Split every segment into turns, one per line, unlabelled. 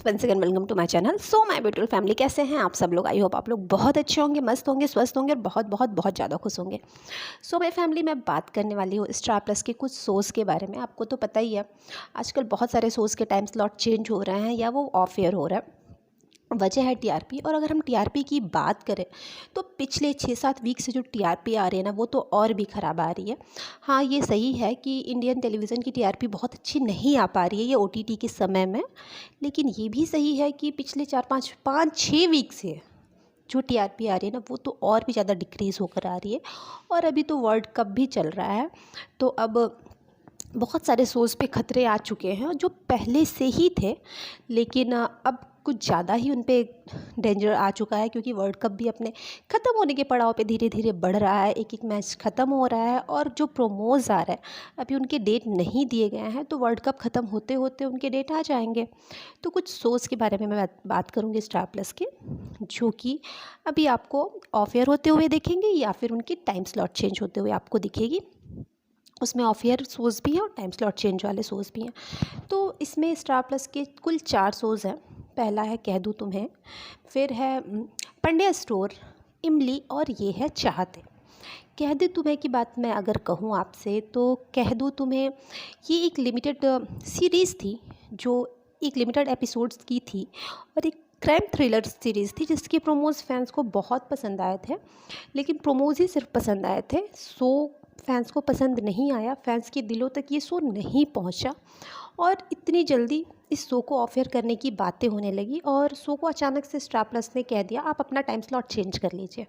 Friends, once again welcome to my channel. So my beautiful family, कैसे हैं आप सब लोग? आई होप आप लोग बहुत अच्छे होंगे, मस्त होंगे, स्वस्थ होंगे और बहुत बहुत बहुत ज़्यादा खुश होंगे। सो माय फैमिली, मैं बात करने वाली हूँ स्टार प्लस के कुछ शोज़ के बारे में। आपको तो पता ही है, आजकल बहुत सारे शोज़ के टाइम स्लॉट चेंज हो रहे हैं या वो ऑफ एयर हो रहा है। वजह है टीआरपी। और अगर हम टीआरपी की बात करें तो पिछले 6-7 वीक से जो टीआरपी आ रही है ना, वो तो और भी ख़राब आ रही है। हाँ, ये सही है कि इंडियन टेलीविज़न की टीआरपी बहुत अच्छी नहीं आ पा रही है ये ओटीटी के समय में, लेकिन ये भी सही है कि पिछले 4-5-6 वीक से जो टीआरपी आ रही है ना, वो तो और भी ज़्यादा डिक्रीज़ होकर आ रही है। और अभी तो वर्ल्ड कप भी चल रहा है, तो अब बहुत सारे शोज़ पे खतरे आ चुके हैं जो पहले से ही थे, लेकिन अब कुछ ज़्यादा ही उन पे डेंजर आ चुका है, क्योंकि वर्ल्ड कप भी अपने ख़त्म होने के पड़ाव पे धीरे धीरे बढ़ रहा है। एक एक मैच ख़त्म हो रहा है और जो प्रोमोज आ रहा है अभी उनके डेट नहीं दिए गए हैं, तो वर्ल्ड कप ख़त्म होते होते उनके डेट आ जाएंगे। तो कुछ शोज़ के बारे में मैं बात करूँगी स्टार प्लस के, जो कि अभी आपको ऑफ एयर होते हुए देखेंगे या फिर उनकी टाइम स्लॉट चेंज होते हुए आपको दिखेगी। उसमें ऑफ एयर शोज़ भी हैं और टाइम स्लॉट चेंज वाले शोज़ भी हैं। तो इसमें स्टार प्लस के कुल 4 शोज़ हैं। पहला है कह दूँ तुम्हें, फिर है पंड्या स्टोर, इमली और ये है चाहते। कह दूँ तुम्हें की बात मैं अगर कहूँ आपसे, तो कह दूँ तुम्हें ये एक लिमिटेड सीरीज़ थी, जो एक लिमिटेड एपिसोड्स की थी और एक क्राइम थ्रिलर सीरीज़ थी, जिसके प्रोमोज फैंस को बहुत पसंद आए थे। लेकिन प्रोमोज ही सिर्फ पसंद आए थे, शो फैंस को पसंद नहीं आया, फैंस के दिलों तक ये शो नहीं पहुंचा। और इतनी जल्दी इस शो को ऑफ एयर करने की बातें होने लगी और शो को अचानक से स्टार प्लस ने कह दिया आप अपना टाइम स्लॉट चेंज कर लीजिए।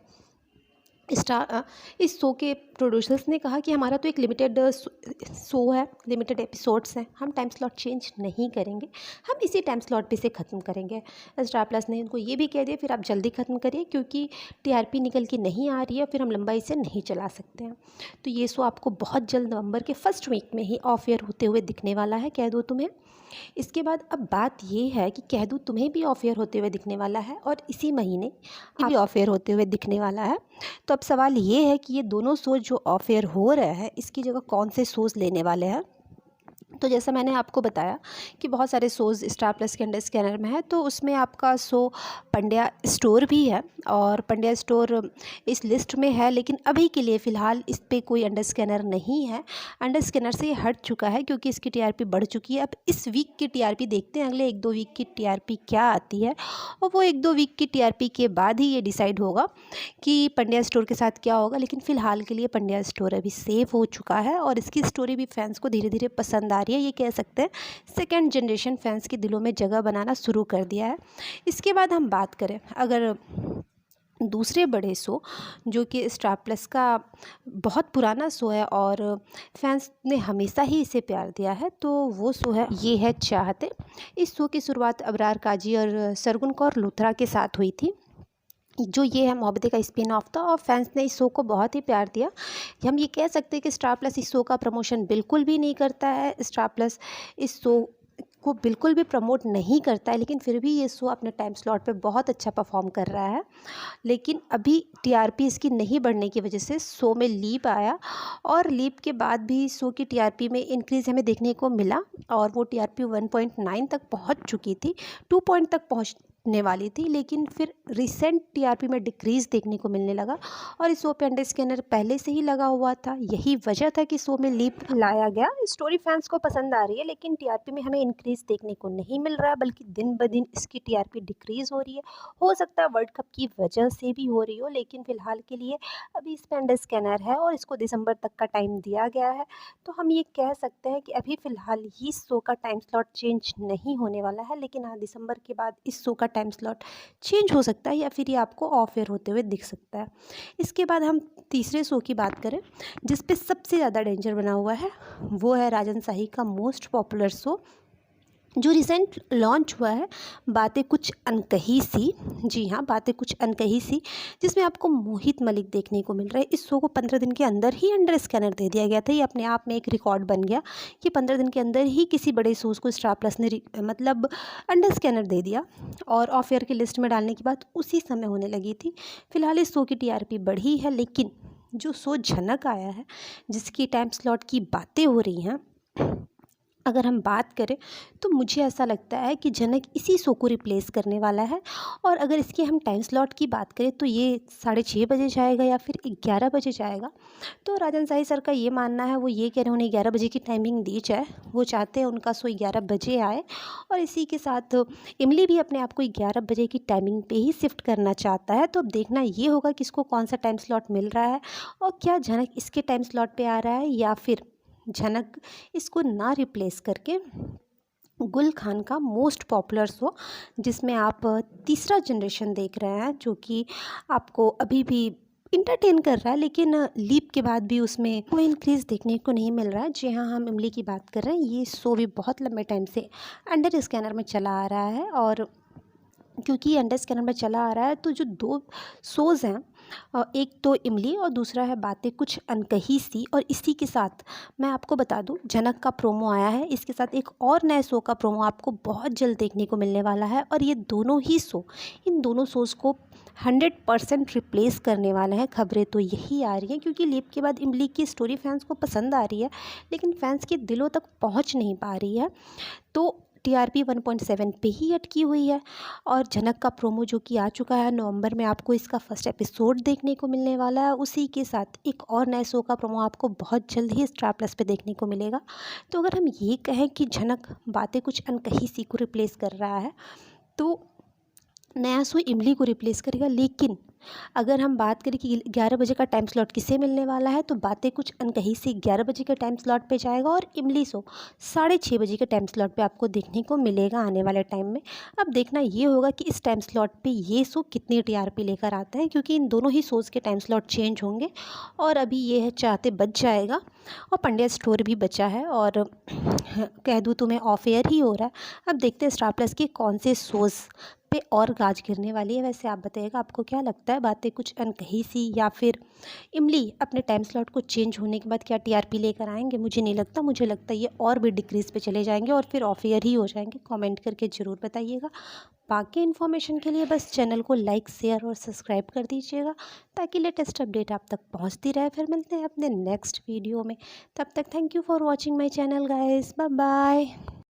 इस शो के प्रोड्यूसर्स ने कहा कि हमारा तो एक लिमिटेड शो है, लिमिटेड एपिसोड्स हैं, हम टाइम स्लॉट चेंज नहीं करेंगे, हम इसी टाइम स्लॉट पे से ख़त्म करेंगे। स्टार प्लस ने उनको ये भी कह दिया फिर आप जल्दी ख़त्म करिए, क्योंकि टीआरपी निकल के नहीं आ रही है, फिर हम लंबाई से नहीं चला सकते हैं। तो ये शो आपको बहुत जल्द नवंबर के फर्स्ट वीक में ही ऑफ एयर होते हुए दिखने वाला है, कह दो तुम्हें। इसके बाद अब बात ये है कि कह दूँ तुम्हें भी ऑफ एयर होते हुए दिखने वाला है और इसी महीने भी ऑफ एयर होते हुए दिखने वाला है। तो अब सवाल ये है कि ये दोनों शोज़ जो ऑफ एयर हो रहे हैं, इसकी जगह कौन से शोज़ लेने वाले हैं। तो जैसा मैंने आपको बताया कि बहुत सारे शोज़ स्टार प्लस के अंडर स्कैनर में है, तो उसमें आपका शो पंड्या स्टोर भी है और पंड्या स्टोर इस लिस्ट में है, लेकिन अभी के लिए फ़िलहाल इस पे कोई अंडर स्कैनर नहीं है। अंडर स्कैनर से ये हट चुका है क्योंकि इसकी टीआरपी बढ़ चुकी है। अब इस वीक की टीआरपी देखते हैं, अगले 1-2 वीक की टीआरपी क्या आती है, और वो 1-2 वीक की टीआरपी के बाद ही ये डिसाइड होगा कि पंड्या स्टोर के साथ क्या होगा। लेकिन फ़िलहाल के लिए पंड्या स्टोर अभी सेफ हो चुका है और इसकी स्टोरी भी फैंस को धीरे धीरे पसंद आ रही है। ये कह सकते हैं सेकेंड जनरेशन फैंस के दिलों में जगह बनाना शुरू कर दिया है। इसके बाद हम बात करें अगर दूसरे बड़े शो, जो कि स्टार प्लस का बहुत पुराना शो है और फैंस ने हमेशा ही इसे प्यार दिया है, तो वो शो है ये है चाहते। इस शो की शुरुआत अबरार काजी और सरगुन कौर लूथरा के साथ हुई थी। जो ये है मोहब्बतें का स्पिन ऑफ था और फैंस ने इस शो को बहुत ही प्यार दिया। हम ये कह सकते हैं कि स्टार प्लस इस शो का प्रमोशन बिल्कुल भी नहीं करता है, स्टार प्लस इस शो को बिल्कुल भी प्रमोट नहीं करता है, लेकिन फिर भी ये शो अपने टाइम स्लॉट पे बहुत अच्छा परफॉर्म कर रहा है। लेकिन अभी टीआरपी इसकी नहीं बढ़ने की वजह से शो में लीप आया और लीप के बाद भी शो की टीआरपी में इंक्रीज़ हमें देखने को मिला और वो टीआरपी 1.9 तक पहुंच चुकी थी, 2 पॉइंट तक पहुंचने वाली थी, लेकिन फिर रिसेंट टीआरपी में डिक्रीज़ देखने को मिलने लगा। और इस शो पे अंडर स्कैनर पहले से ही लगा हुआ था, यही वजह था कि शो में लीप लाया गया। स्टोरी फैंस को पसंद आ रही है, लेकिन टीआरपी में हमें इंक्रीज़ देखने को नहीं मिल रहा है, बल्कि दिन ब दिन इसकी टीआरपी डिक्रीज़ हो रही है। हो सकता है वर्ल्ड कप की वजह से भी हो रही हो, लेकिन फ़िलहाल के लिए अभी इस पे अंडर स्कैनर है और इसको दिसंबर तक का टाइम दिया गया है। तो हम ये कह सकते हैं कि अभी फ़िलहाल ही शो का टाइम स्लॉट चेंज नहीं होने वाला है, लेकिन हाँ, दिसंबर के बाद इस शो का टाइम स्लॉट चेंज हो सकता है या फिर ये आपको ऑफ एयर होते हुए दिख सकता है। इसके बाद हम तीसरे शो की बात करें, जिस पे सबसे ज़्यादा डेंजर बना हुआ है, वो है राजन शाही का मोस्ट पॉपुलर शो, जो रिसेंट लॉन्च हुआ है, बातें कुछ अनकही सी। जी हाँ, बातें कुछ अनकही सी, जिसमें आपको मोहित मलिक देखने को मिल रहा है। इस शो को 15 दिन के अंदर ही अंडर स्कैनर दे दिया गया था, ये अपने आप में एक रिकॉर्ड बन गया कि 15 दिन के अंदर ही किसी बड़े शोज़ को स्टार प्लस ने मतलब अंडर स्कैनर दे दिया और ऑफ एयर की लिस्ट में डालने की बात उसी समय होने लगी थी। फिलहाल इस शो की टीआरपी बढ़ी है, लेकिन जो शो झनक आया है, जिसकी टाइम स्लॉट की बातें हो रही हैं, अगर हम बात करें तो मुझे ऐसा लगता है कि जनक इसी शो को रिप्लेस करने वाला है। और अगर इसकी हम टाइम स्लॉट की बात करें तो ये 6:30 बजे जाएगा या फिर 11 बजे जाएगा। तो राजन शाही सर का ये मानना है, वो ये कह रहे हैं उन्हें 11 बजे की टाइमिंग दी जाए। वो चाहते हैं उनका शो 11 बजे आए और इसी के साथ इमली भी अपने आप को 11 बजे की टाइमिंग पे ही शिफ्ट करना चाहता है। तो अब देखना ये होगा कि इसको कौन सा टाइम स्लॉट मिल रहा है और क्या जनक इसके टाइम स्लॉट पे आ रहा है या फिर जनक इसको ना रिप्लेस करके गुल खान का मोस्ट पॉपुलर शो, जिसमें आप तीसरा जनरेशन देख रहे हैं, जो कि आपको अभी भी इंटरटेन कर रहा है, लेकिन लीप के बाद भी उसमें कोई इंक्रीज़ देखने को नहीं मिल रहा है। जी हाँ, हम इमली की बात कर रहे हैं। ये शो भी बहुत लंबे टाइम से अंडर स्कैनर में चला आ रहा है और क्योंकि ये अंडर स्कैनर में चला आ रहा है तो जो 2 शोज़ हैं, एक तो इमली और दूसरा है बातें कुछ अनकही सी। और इसी के साथ मैं आपको बता दूं, जनक का प्रोमो आया है, इसके साथ एक और नए शो का प्रोमो आपको बहुत जल्द देखने को मिलने वाला है। और ये दोनों ही शो, इन दोनों शोज़ को 100% रिप्लेस करने वाले हैं। खबरें तो यही आ रही हैं क्योंकि लीप के बाद इमली की स्टोरी फैंस को पसंद आ रही है, लेकिन फैंस के दिलों तक पहुँच नहीं पा रही है। तो टीआरपी 1.7 पे ही अटकी हुई है। और जनक का प्रोमो जो कि आ चुका है, नवंबर में आपको इसका फर्स्ट एपिसोड देखने को मिलने वाला है। उसी के साथ एक और नए शो का प्रोमो आपको बहुत जल्द ही स्टार प्लस पे देखने को मिलेगा। तो अगर हम ये कहें कि जनक बातें कुछ अनकही सी को रिप्लेस कर रहा है, तो नया शो इमली को रिप्लेस करेगा। लेकिन अगर हम बात करें कि 11 बजे का टाइम स्लॉट किसे मिलने वाला है, तो बातें कुछ अनकही से 11 बजे के टाइम स्लॉट पे जाएगा और इमली शो 6:30 बजे के टाइम स्लॉट पे आपको देखने को मिलेगा आने वाले टाइम में। अब देखना ये होगा कि इस टाइम स्लॉट पे ये शो कितनी टीआरपी लेकर आता है, क्योंकि इन दोनों ही शोज़ के टाइम स्लॉट चेंज होंगे। और अभी ये है चाहते बच जाएगा और पंड्या स्टोर भी बचा है और कह दूँ तुम्हें ऑफ एयर ही हो रहा है। अब देखते हैं स्टार प्लस के कौन से शोज़ पे और गाज गिरने वाली है। वैसे आप बताइएगा, आपको क्या लगता है, बातें कुछ अनकही सी या फिर इमली अपने टाइम स्लॉट को चेंज होने के बाद क्या टीआरपी लेकर आएंगे? मुझे नहीं लगता, मुझे लगता है ये और भी डिक्रीज़ पे चले जाएंगे और फिर ऑफ ईयर ही हो जाएंगे। कमेंट करके ज़रूर बताइएगा। बाकी इन्फॉर्मेशन के लिए बस चैनल को लाइक, शेयर और सब्सक्राइब कर दीजिएगा ताकि लेटेस्ट अपडेट आप तक पहुँचती रहे। फिर मिलते हैं अपने नेक्स्ट वीडियो में। तब तक thank you for watching my channel guys. Bye bye.